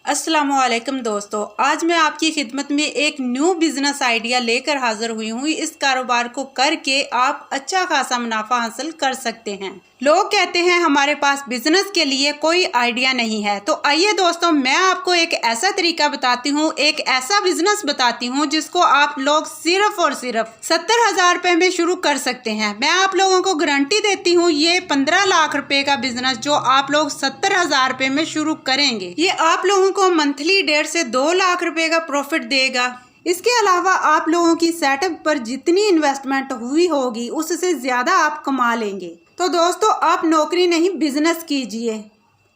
अस्सलामुअलैकुम दोस्तों, आज मैं आपकी खिदमत में एक न्यू बिजनेस आइडिया लेकर हाजिर हुई हूँ। इस कारोबार को करके आप अच्छा खासा मुनाफा हासिल कर सकते हैं। लोग कहते हैं हमारे पास बिजनेस के लिए कोई आइडिया नहीं है, तो आइए दोस्तों मैं आपको एक ऐसा तरीका बताती हूँ, एक ऐसा बिजनेस बताती हूँ जिसको आप लोग सिर्फ और सिर्फ 70,000 रुपए में शुरू कर सकते हैं। मैं आप लोगों को गारंटी देती हूँ ये 15 लाख रुपए का बिजनेस जो आप लोग 70,000 रुपए में शुरू करेंगे, ये आप लोगों को मंथली 1.5 से 2 लाख रुपए का प्रॉफिट देगा। इसके अलावा आप लोगों की सेटअप पर जितनी इन्वेस्टमेंट हुई होगी उससे ज्यादा आप कमा लेंगे। तो दोस्तों आप नौकरी नहीं बिजनेस कीजिए।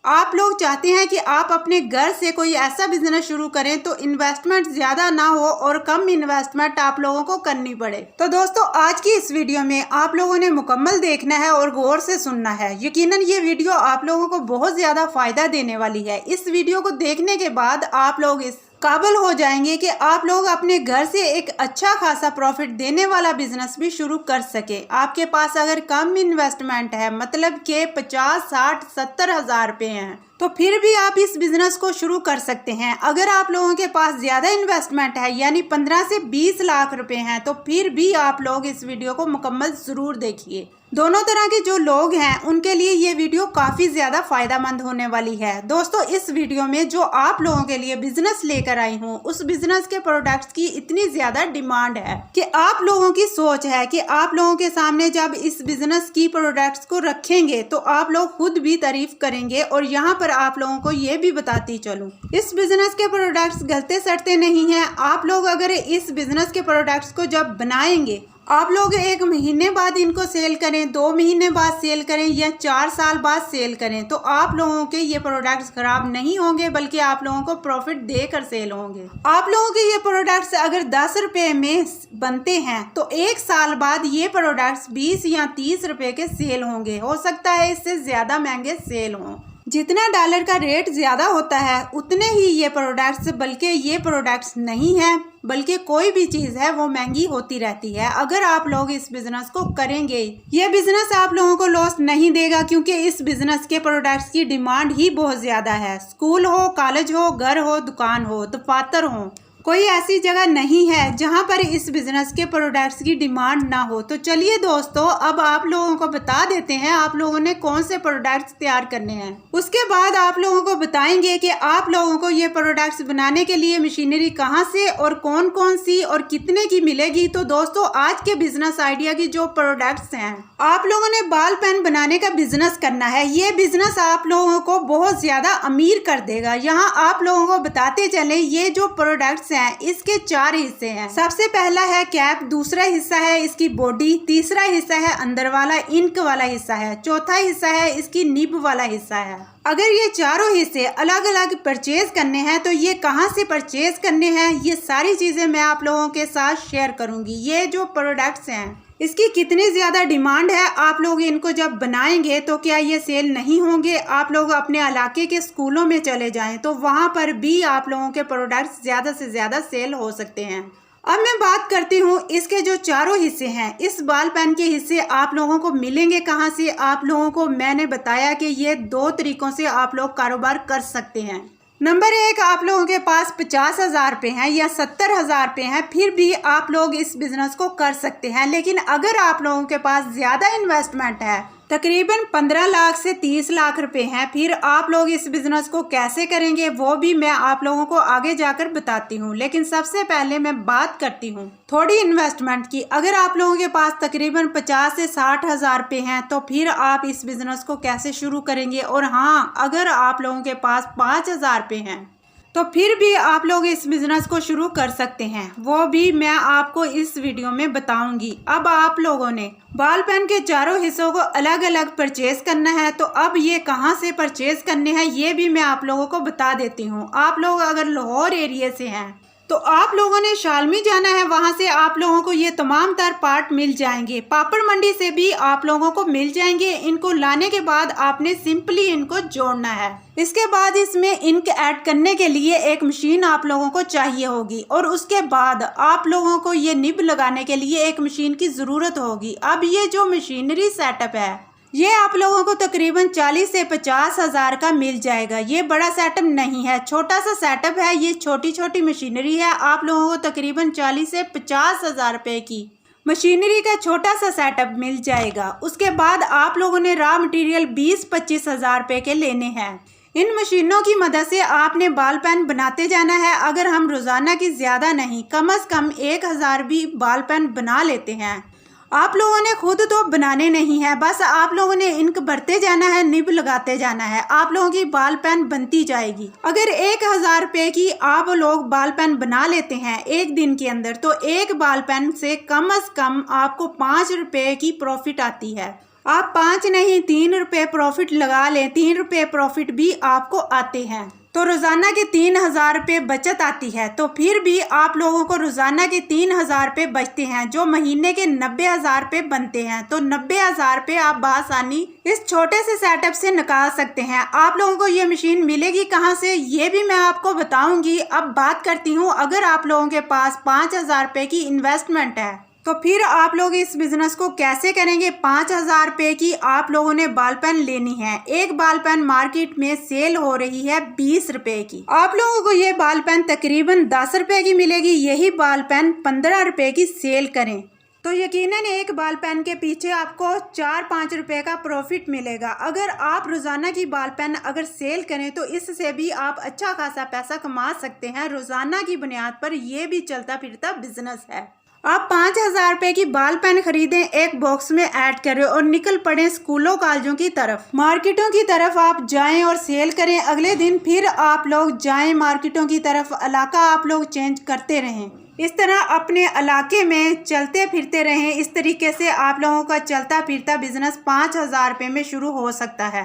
आप लोग चाहते हैं कि आप अपने घर से कोई ऐसा बिजनेस शुरू करें तो इन्वेस्टमेंट ज्यादा ना हो और कम इन्वेस्टमेंट आप लोगों को करनी पड़े। तो दोस्तों आज की इस वीडियो में आप लोगों ने मुकम्मल देखना है और गौर से सुनना है। यकीनन ये वीडियो आप लोगों को बहुत ज्यादा फायदा देने वाली है। इस वीडियो को देखने के बाद आप लोग इस काबिल हो जाएंगे कि आप लोग अपने घर से एक अच्छा खासा प्रॉफिट देने वाला बिजनेस भी शुरू कर सके। आपके पास अगर कम इन्वेस्टमेंट है, मतलब के 50, 60, 70,000 रुपए हैं, तो फिर भी आप इस बिजनेस को शुरू कर सकते हैं। अगर आप लोगों के पास ज्यादा इन्वेस्टमेंट है यानी 15 से 20 लाख रुपए हैं, तो फिर भी आप लोग इस वीडियो को मुकम्मल जरूर देखिए। दोनों तरह के जो लोग हैं उनके लिए ये वीडियो काफी ज्यादा फायदेमंद होने वाली है। दोस्तों इस वीडियो में जो आप लोगों के लिए बिजनेस लेकर आई हूँ, उस बिजनेस के प्रोडक्ट्स की इतनी ज्यादा डिमांड है कि आप लोगों की सोच है कि आप लोगों के सामने जब इस बिजनेस की प्रोडक्ट्स को रखेंगे तो आप लोग खुद भी तारीफ करेंगे। और यहाँ पर आप लोगों को ये भी बताती चलूं, इस बिजनेस के प्रोडक्ट्स गलते सड़ते नहीं हैं। आप लोग अगर इस बिजनेस के प्रोडक्ट्स को जब बनाएंगे, आप लोग 1 महीने बाद इनको सेल करें, 2 महीने बाद सेल करें या 4 साल बाद सेल करें, तो आप लोगों के ये प्रोडक्ट्स खराब नहीं होंगे बल्कि आप लोगों को प्रॉफिट देकर सेल होंगे। आप लोगों के ये प्रोडक्ट्स अगर 10 रुपए में बनते हैं तो 1 साल बाद ये प्रोडक्ट्स 20 या 30 रुपए के सेल होंगे। हो सकता है इससे ज्यादा महंगे सेल हों। जितना डॉलर का रेट ज्यादा होता है उतने ही ये प्रोडक्ट्स, बल्कि ये प्रोडक्ट्स नहीं है बल्कि कोई भी चीज है वो महंगी होती रहती है। अगर आप लोग इस बिजनेस को करेंगे, ये बिजनेस आप लोगों को लॉस नहीं देगा क्योंकि इस बिजनेस के प्रोडक्ट्स की डिमांड ही बहुत ज्यादा है। स्कूल हो, कॉलेज हो, घर हो, दुकान हो, दफातर हो, कोई ऐसी जगह नहीं है जहां पर इस बिजनेस के प्रोडक्ट्स की डिमांड ना हो। तो चलिए दोस्तों अब आप लोगों को बता देते हैं आप लोगों ने कौन से प्रोडक्ट्स तैयार करने हैं। उसके बाद आप लोगों को बताएंगे कि आप लोगों को ये प्रोडक्ट्स बनाने के लिए मशीनरी कहां से और कौन कौन सी और कितने की मिलेगी। तो दोस्तों आज के बिजनेस आइडिया की जो प्रोडक्ट्स हैं, आप लोगों ने बाल पेन बनाने का बिजनेस करना है। ये बिजनेस आप लोगों को बहुत ज्यादा अमीर कर देगा। यहाँ आप लोगों को बताते चले, ये जो प्रोडक्ट्स हैं इसके 4 हिस्से हैं। सबसे पहला है कैप, दूसरा हिस्सा है इसकी बॉडी, तीसरा हिस्सा है अंदर वाला इंक वाला हिस्सा है, चौथा हिस्सा है इसकी निब वाला हिस्सा है। अगर ये चारों हिस्से अलग अलग परचेज करने हैं तो ये कहाँ से परचेज करने हैं, ये सारी चीजें मैं आप लोगों के साथ शेयर करूंगी। ये जो प्रोडक्ट्स हैं इसकी कितनी ज्यादा डिमांड है, आप लोग इनको जब बनाएंगे तो क्या ये सेल नहीं होंगे। आप लोग अपने इलाके के स्कूलों में चले जाएं तो वहां पर भी आप लोगों के प्रोडक्ट्स ज्यादा से ज्यादा सेल हो सकते हैं। अब मैं बात करती हूँ इसके जो चारों हिस्से हैं, इस बाल पेन के हिस्से आप लोगों को मिलेंगे कहाँ से। आप लोगों को मैंने बताया कि ये 2 तरीकों से आप लोग कारोबार कर सकते हैं। नंबर 1, आप लोगों के पास 50,000 रुपए हैं या 70,000 रुपए हैं, फिर भी आप लोग इस बिजनेस को कर सकते हैं। लेकिन अगर आप लोगों के पास ज्यादा इन्वेस्टमेंट है, तकरीबन 15 लाख से 30 लाख रुपए हैं, फिर आप लोग इस बिजनेस को कैसे करेंगे वो भी मैं आप लोगों को आगे जाकर बताती हूँ। लेकिन सबसे पहले मैं बात करती हूँ थोड़ी इन्वेस्टमेंट की। अगर आप लोगों के पास तकरीबन 50 से 60,000 रुपए हैं तो फिर आप इस बिजनेस को कैसे शुरू करेंगे। और हाँ, अगर आप लोगों के पास 5,000 रुपए हैं तो फिर भी आप लोग इस बिजनेस को शुरू कर सकते हैं, वो भी मैं आपको इस वीडियो में बताऊंगी। अब आप लोगों ने बाल पेन के चारों हिस्सों को अलग अलग परचेज करना है, तो अब ये कहाँ से परचेज करने हैं ये भी मैं आप लोगों को बता देती हूँ। आप लोग अगर लाहौर एरिया से हैं तो आप लोगों ने शालमी जाना है, वहां से आप लोगों को ये तमाम तर पार्ट मिल जाएंगे। पापड़ मंडी से भी आप लोगों को मिल जाएंगे। इनको लाने के बाद आपने सिंपली इनको जोड़ना है। इसके बाद इसमें इंक ऐड करने के लिए एक मशीन आप लोगों को चाहिए होगी और उसके बाद आप लोगों को ये निब लगाने के लिए एक मशीन की ज़रूरत होगी। अब ये जो मशीनरी सेटअप है ये आप लोगों को तकरीबन 40 से 50 हज़ार का मिल जाएगा। ये बड़ा सेटअप नहीं है, छोटा सा सेटअप है। ये छोटी छोटी मशीनरी है। आप लोगों को तकरीबन 40 से 50 हज़ार रुपये की मशीनरी का छोटा सा सेटअप मिल जाएगा। उसके बाद आप लोगों ने रॉ मटेरियल 20-25 हज़ार रुपये के लेने हैं। इन मशीनों की मदद से आपने बॉल पेन बनाते जाना है। अगर हम रोज़ाना की ज़्यादा नहीं, कम से कम 1000 भी बॉल पेन बना लेते हैं। आप लोगों ने खुद तो बनाने नहीं है, बस आप लोगों ने इंक भरते जाना है, निब लगाते जाना है। आप लोगों की बॉल पेन बनती जाएगी। अगर 1000 रुपये की आप लोग बॉल पेन बना लेते हैं एक दिन के अंदर, तो एक बॉल पेन से कम आपको 5 रुपये की प्रॉफिट आती है। आप 5 नहीं 3 रुपये प्रॉफिट लगा लें, 3 रुपये प्रॉफिट भी आपको आते हैं। तो रोज़ाना के 3000 रुपये बचत आती है। तो फिर भी आप लोगों को रोज़ाना के 3000 रुपये बचते हैं, जो महीने के 90,000 रुपये बनते हैं। तो 90,000 रुपये आप बआसानी इस छोटे से सेटअप से निकाल सकते हैं। आप लोगों को ये मशीन मिलेगी कहाँ से, ये भी मैं आपको बताऊंगी। अब बात करती हूँ, अगर आप लोगों के पास 5000 रुपये की इन्वेस्टमेंट है तो फिर आप लोग इस बिजनेस को कैसे करेंगे। 5000 रुपये की आप लोगों ने बॉल पेन लेनी है। एक बॉल पेन मार्केट में सेल हो रही है 20 रुपये की। आप लोगों को ये बॉल पेन तकरीबन 10 रुपये की मिलेगी। यही बॉल पेन 15 रुपये की सेल करें तो यकीनन एक बॉल पेन के पीछे आपको 4-5 रुपये का प्रॉफिट मिलेगा। अगर आप रोज़ाना की बॉल पेन अगर सेल करें तो इससे भी आप अच्छा खासा पैसा कमा सकते हैं। रोज़ाना की बुनियाद पर यह भी चलता फिरता बिजनेस है। आप 5000 रुपये की बॉल पेन खरीदें, एक बॉक्स में ऐड करें और निकल पड़े स्कूलों कॉलेजों की तरफ, मार्केटों की तरफ आप जाएं और सेल करें। अगले दिन फिर आप लोग जाएं मार्केटों की तरफ, इलाका आप लोग चेंज करते रहें। इस तरह अपने इलाके में चलते फिरते रहें। इस तरीके से आप लोगों का चलता फिरता बिजनेस 5000 रुपये में शुरू हो सकता है।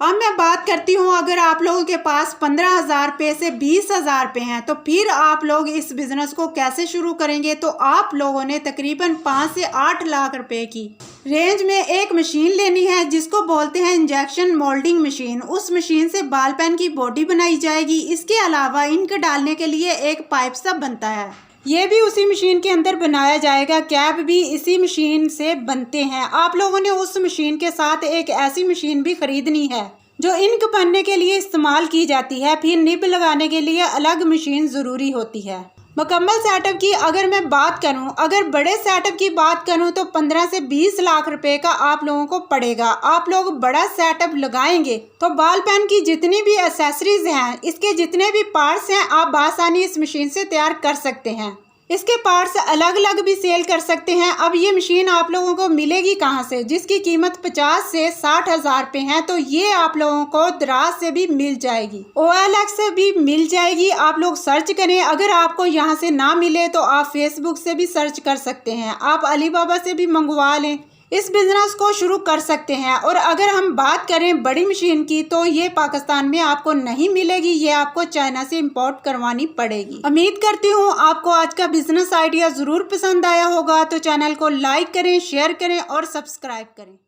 अब मैं बात करती हूँ, अगर आप लोगों के पास 15,000 रुपये से 20,000 रुपये हैं तो फिर आप लोग इस बिज़नेस को कैसे शुरू करेंगे। तो आप लोगों ने तकरीबन 5 से 8 लाख रुपए की रेंज में एक मशीन लेनी है, जिसको बोलते हैं इंजेक्शन मोल्डिंग मशीन। उस मशीन से बॉल पेन की बॉडी बनाई जाएगी। इसके अलावा इंक डालने के लिए एक पाइप सा बनता है, ये भी उसी मशीन के अंदर बनाया जाएगा। कैप भी इसी मशीन से बनते हैं। आप लोगों ने उस मशीन के साथ एक ऐसी मशीन भी खरीदनी है जो इंक बनने के लिए इस्तेमाल की जाती है। फिर निब लगाने के लिए अलग मशीन ज़रूरी होती है। मुकम्मल सेटअप की अगर मैं बात करूं, अगर बड़े सेटअप की बात करूं तो 15 से 20 लाख रुपए का आप लोगों को पड़ेगा। आप लोग बड़ा सेटअप लगाएंगे तो बॉल पेन की जितनी भी एक्सेसरीज हैं, इसके जितने भी पार्ट्स हैं, आप बआसानी इस मशीन से तैयार कर सकते हैं। इसके पार्ट्स अलग अलग भी सेल कर सकते हैं। अब ये मशीन आप लोगों को मिलेगी कहाँ से, जिसकी कीमत 50 से 60 हज़ार रुपये है। तो ये आप लोगों को दराज से भी मिल जाएगी, OLX से भी मिल जाएगी। आप लोग सर्च करें। अगर आपको यहाँ से ना मिले तो आप फेसबुक से भी सर्च कर सकते हैं। आप अलीबाबा से भी मंगवा लें, इस बिज़नेस को शुरू कर सकते हैं। और अगर हम बात करें बड़ी मशीन की तो ये पाकिस्तान में आपको नहीं मिलेगी, ये आपको चाइना से इंपोर्ट करवानी पड़ेगी। उम्मीद करती हूँ आपको आज का बिजनेस आइडिया ज़रूर पसंद आया होगा। तो चैनल को लाइक करें, शेयर करें और सब्सक्राइब करें।